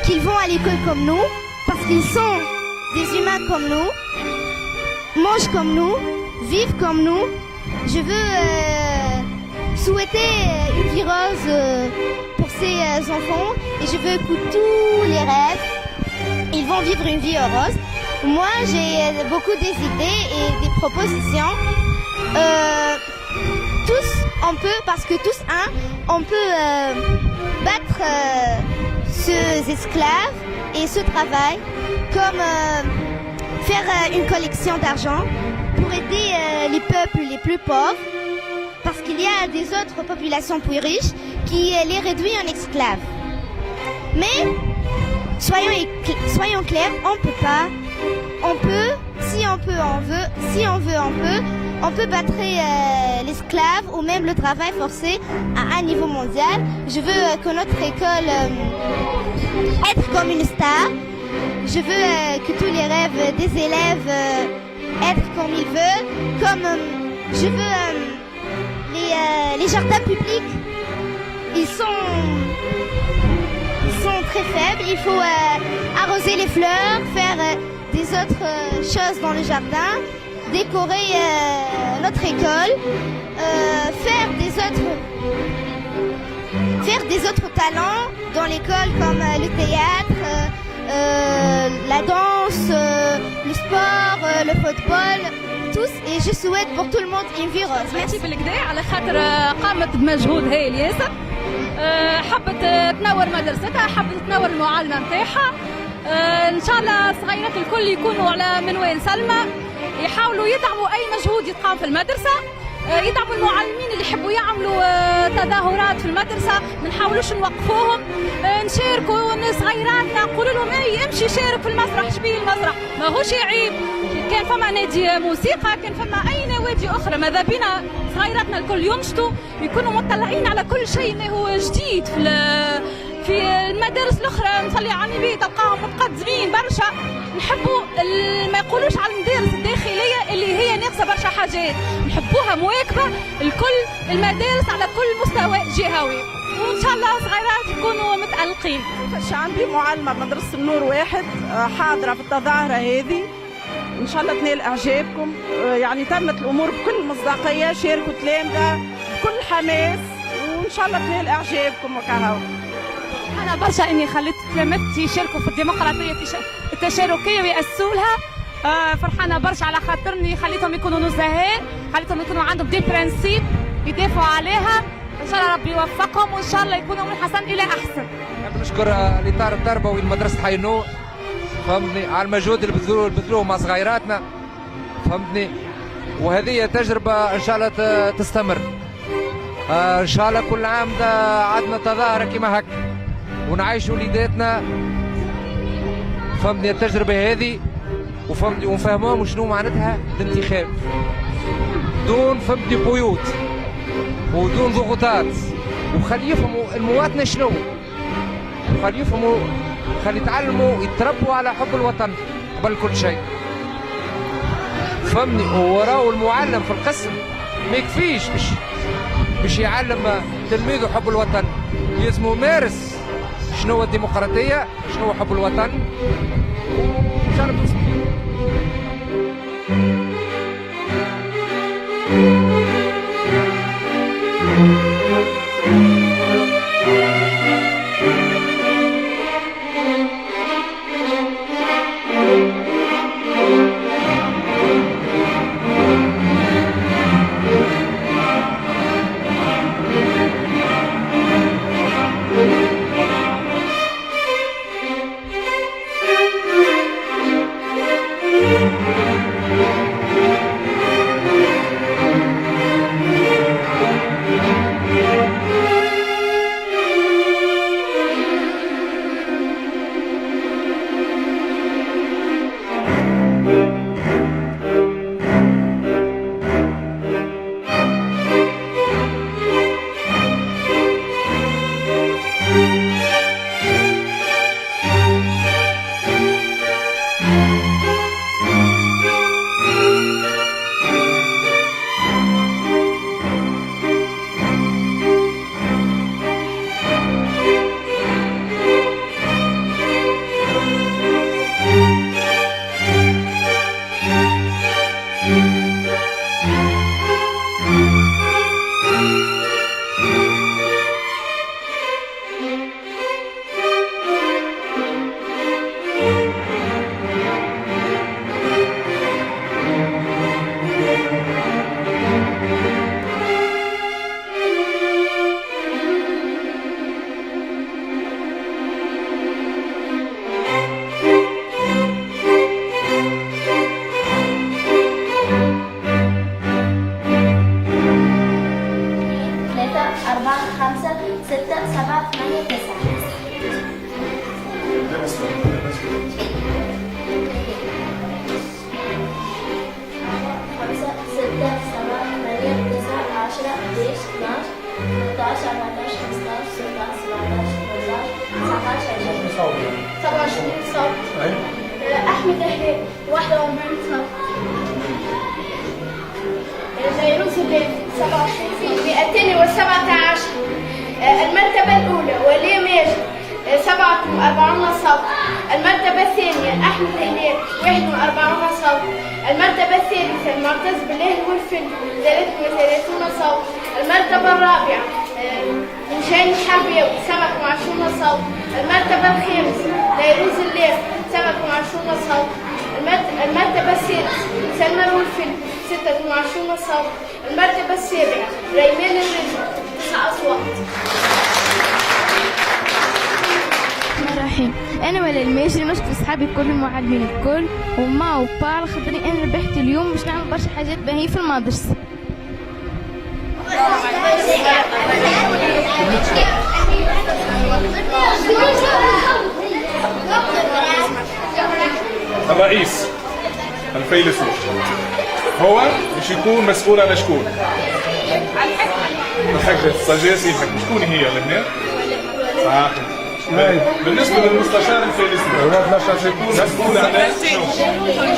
qu'ils vont à l'école comme nous, parce qu'ils sont des humains comme nous, mangent comme nous, vivent comme nous. Je veux souhaiter une vie rose pour ces enfants et je veux que tous les rêves, ils vont vivre une vie heureuse. Moi, j'ai beaucoup des idées et des propositions. Tous, on peut, parce que tous, on peut battre ces esclaves et ce travail, comme faire une collection d'argent pour aider les peuples les plus pauvres, parce qu'il y a des autres populations plus riches qui les réduisent en esclaves. Mais soyons clairs, on peut pas. On peut, si on peut, on veut. Si on veut, on peut. On peut battre l'esclave ou même le travail forcé à un niveau mondial. Je veux que notre école être comme une star. Je veux que tous les rêves des élèves être comme ils veulent. Comme je veux les jardins publics. Ils sont très faibles. Il faut arroser les fleurs, faire des autres choses dans le jardin, décorer notre école, faire des autres talents dans l'école comme le théâtre, la danse, le sport, le football, tous. Et je souhaite pour tout le monde une vie rose. Merci. بالكدا على خاطر قامت بمجهود هايل ياسر. حبت تنور مدرستها، حبت تنور المعلمه نتاعها. ان شاء الله صغيرات الكل يكونوا على منوال سلمى، يحاولوا يدعموا اي مجهود يتقام في المدرسه، يدعموا المعلمين اللي يحبوا يعملوا تظاهرات في المدرسه، ما نحاولوش نوقفوهم، نشاركوا صغيراتنا، نقول لهم اي امشي شارك في المسرح، شبيه المسرح ماهوش عيب. كان فما نادي موسيقى، كان فما اي نوادي اخرى، ماذا بينا صغيراتنا الكل ينشطوا، يكونوا مطلعين على كل شيء ما هو جديد في المدارس الاخرى. نصلي على النبي تلقاهم متقدمين برشا، نحبوا ما يقولوش على المدارس الداخليه اللي هي ناقصه برشا حاجات، نحبوها مواكبه الكل المدارس على كل مستوى جهوي، وان شاء الله صغيرات يكونوا متالقين. عندي معلمه بمدرسه النور واحد حاضره في التظاهره هذه، ان شاء الله تنال اعجابكم. يعني تمت الامور بكل مصداقيه، شاركوا تلامذه بكل حماس، وان شاء الله تنال اعجابكم وكهو. أنا برشا إني خليت تلامذتي يشاركوا في الديمقراطية التشاركية ويأسسوا لها. فرحانة برشا على خاطرني خليتهم يكونوا نزهاء، خليتهم يكونوا عندهم دي برانسيب يدافعوا عليها. إن شاء الله ربي يوفقهم وإن شاء الله يكونوا من حسن إلى أحسن. نشكر الإطار التربوي لمدرسة حي النور، فهمتني، على المجهود اللي بذلوه مع صغيراتنا، فهمتني. وهذه تجربة إن شاء الله تستمر. إن شاء الله كل عام ده عندنا تظاهرة كما هك ونعيشوا وليداتنا، فهمتني، التجربة هذه، وفهمتني ونفهموهم شنو معناتها الانتخاب دون فهمتني قيود ودون ضغوطات، وخلي يفهموا المواطن شنو، خلي يفهموا، خلي يتعلموا يتربوا على حب الوطن قبل كل شيء، فهمني. وراو المعلم في القسم ما يكفيش باش يعلم تلميذه حب الوطن، لازم يمارس شنو هو الديمقراطية، شنو هو حب الوطن، وإن شاء الله تصبح. أحمد أهلي 41 صوت. فيروز الليل 217. المرتبة الأولى ولي ماجد 47 صوت. المرتبة الثانية أحمد هلال 41 صوت. المرتبة الثالثة المعتز بالله والفن 33 صوت. المرتبة الرابعة مشان الحربية 27 صوت. المرتبة الخامسة فيروز الليل 27 صوت. المرتبة السادسة سلمى والفن 26 صوت. المرتبة السابعة ريمان الرجل 9 أصوات. الرحيم. انا ولا الماجري نشكر اصحابي كل المعلمين الكل وما وبار خاطري انا ربحت اليوم باش نعمل برشا حاجات باهية في المدرسة. الرئيس الفيلسوف هو باش يكون مسؤول على شكون؟ الحكمة السجاسي الحكمة شكون هي لهنا؟ صح. بالنسبة للمستشار الفيلسوف يكون مسؤول على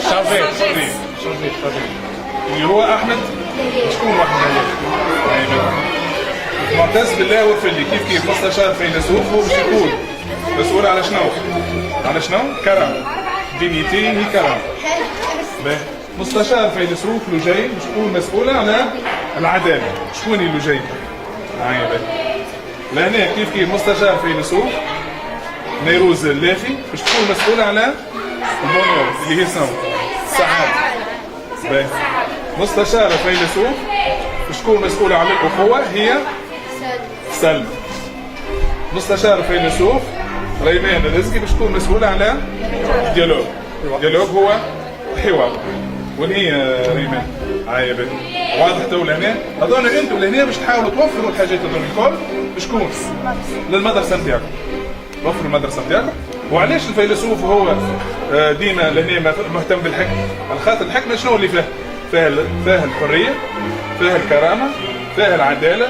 شافير اللي هو أحمد شكون واحد معتز بالله وفلي كيف مستشار فيلسوف هو باش يكون مسؤول على شنو؟ على شنو؟ كرم دينيتي هي كرم. مستشار فيلسوف لجين باش يكون مسؤول على العدالة. شكون هي لجين؟ لهنا كيف مستشار فيلسوف نيروز اللافي باش تكون مسؤولة على البونور اللي هي شنو؟ السعادة. مستشارة فيلسوف باش تكون مسؤولة على الأخوة هي سلمى. مستشار فيلسوف ريمان الرزقي باش تكون مسؤولة على ديالوج. ديالوج هو حوار. وين هي ريمان؟ عايبة واضح تو لهنا. أظن أنتم لهنا باش تحاولوا توفروا الحاجات هذول الكل بشكون؟ للمدرسة نتاعكم. توفروا المدرسة نتاعكم. وعلاش الفيلسوف هو ديما لهنا مهتم بالحكمة؟ على خاطر الحكمة شنو اللي فيها؟ فيها الحرية، فيها الكرامة، فيها العدالة،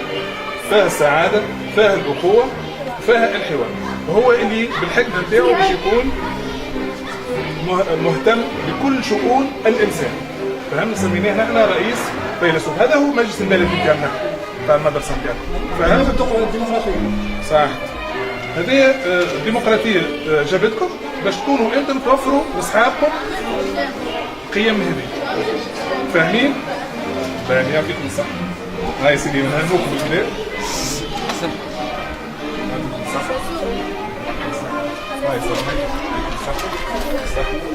فيها السعادة، فيها الأخوة، فيها الحوار. وهو اللي بالحكمة نتاعو باش يكون مهتم بكل شؤون الإنسان. فهم سميناه نحن رئيس فيلسوف. هذا هو مجلس البلدي نتاعنا تاع المدرسة نتاعنا. فهم الديمقراطية. صح. هذه الديمقراطية جابتكم باش تكونوا انتم توفروا لاصحابكم قيم هذه. فاهمين؟ باهي يعطيكم الصحة. هاي سيدي نهنوكم بالكدا. هاي صح.